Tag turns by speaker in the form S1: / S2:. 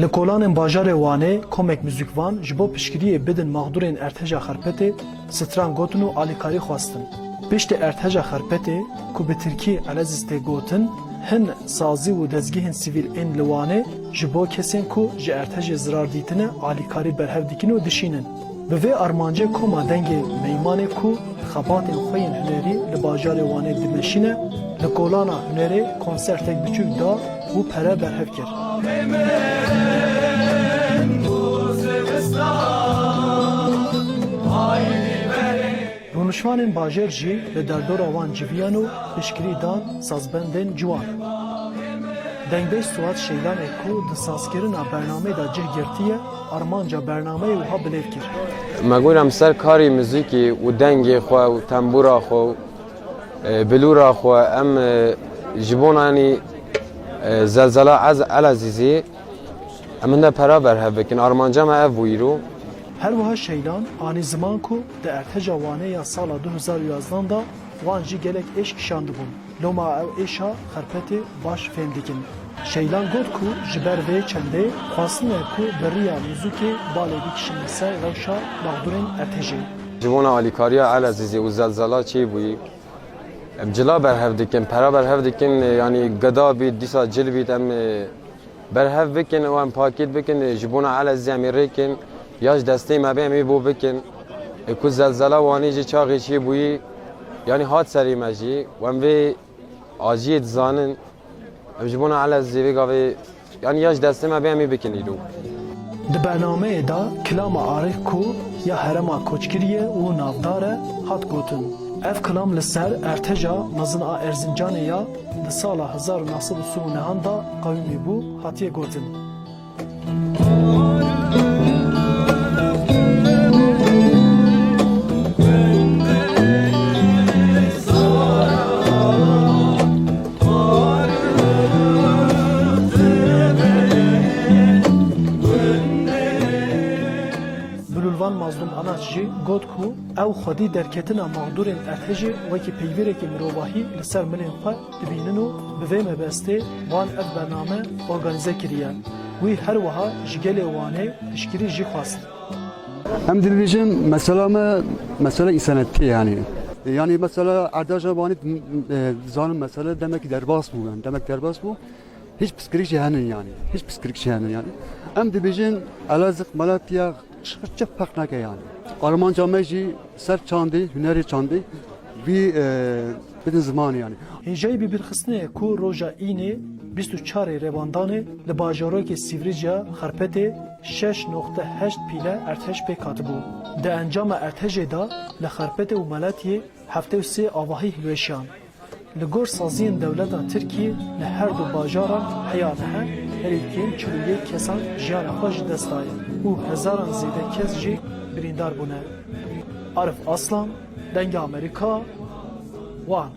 S1: Li kolanên bajarê Wanê komek muzîkvan ji bo piştgiriyê bidin mağdurên Erteja Xerpetê stran gotin û alîkarî xwastin. Piştî Erteja Xerpetê ku bi Tirkî Elezîz tê gotin, hin sazî û dezgehên sivîl ên li Wanê ji bo kesên ku ji Ertejê zirar dîtine alîkarî berhev dikin û dişînin. Bi vê armancê koma dengê Meymanê ku xebatên xwe yên hunerî li bajarê Wanê dimeşîne, li kolana hunerê konsertek biçûk da û pere berhev kir. Rûnişvanên bajar jî li derdora wan civiyan û piştgirî dan sazbendên ciwan. Dengbêj Suat Şeylanê ku di sazkirina bernameyê da cih girtiye, armanca bernameyê wiha bilêv kir.
S2: Me goyam ser karî muzîkê û dengê xwe û tembûra xwe bilûra xwe em ji bo yanî zelzela Elezîzê em hin de pera berhev bikin. Armanca me ev bû îro.
S1: Her wiha Şeylan anî ziman ku di Erteja Wanê ya sala 2011 da wan jî gelek êş kişand bûn. Loma ew êşa Xerpetê baş fêm dikin. Şeylan got ku ji ber vê çendê xwastine ku beriya muzîkê balê bikişin ser rewşa mağdurên Ertejê.
S2: Ji bona alîkariya Elezîzê û zelzela çê bûyî em cila berhev dikin, pera berhev dikin, yanî geda bît, dîsa cil bît em berhev bikin û em pakêt bikin ji bona Elezîzê em ê rêkin ya ji destê me bê em ê bo bikin. Ku zelzela Wanê jî çaxê çê bûyî yanî hat serê me jî û em vê aciyê dizanin em ji bona Elezîzê vê gavê yanî ya ji destê me bê em ê bikin îro.
S1: Di bernameyê da kilama arîx ku ya herema koçgirî û navdar e hat gotin. Ev kilam li ser Erteja mezin a Erzincanê ya di sala 1939 da qewimî bû hatiye gotin. Mazlum Anaç jî got ku ew xwedî derketina mağdurên Ertejê wekî peyvêrekî mirovahî li ser milên xwe dibînin û bi vê mebestê wan ev bername organize kiriye. Wî her wiha ji gelê Wanê piştgirî jî xwast.
S3: Em dibêjin mesela me mesela îsanetî yani. Yani mesela Erdeja Wanê zanim mesela demek derbas bû yani. Demek derbas bû. Hiç piştgirî jî henin yani. Hiç piştgirî jî henin yani. Em dibêjin Elazığ Malatya çık pak nake yani. Armanca me jî ser çandî, hunerê çandî vî bidin zimanê yani.
S1: Hêjayî bibirxistinê ku roja înê 24 Revandanê li bajarokê Sîvrîca Xerpetê 6.8 pîle Erteş pêk hatibû. Di encama Ertejê da li Xerpetê û Malatyê 73 avahî hilweşiyan. Li gor saziyên dewleta Tirkiyê li her du bajaran heya dihe, herîkên 41 kesan jiyana xwe ji dest daye û hezaran zêde kes jî birîndar bûne. Arif Aslan, Dengê Amerîka, Wan.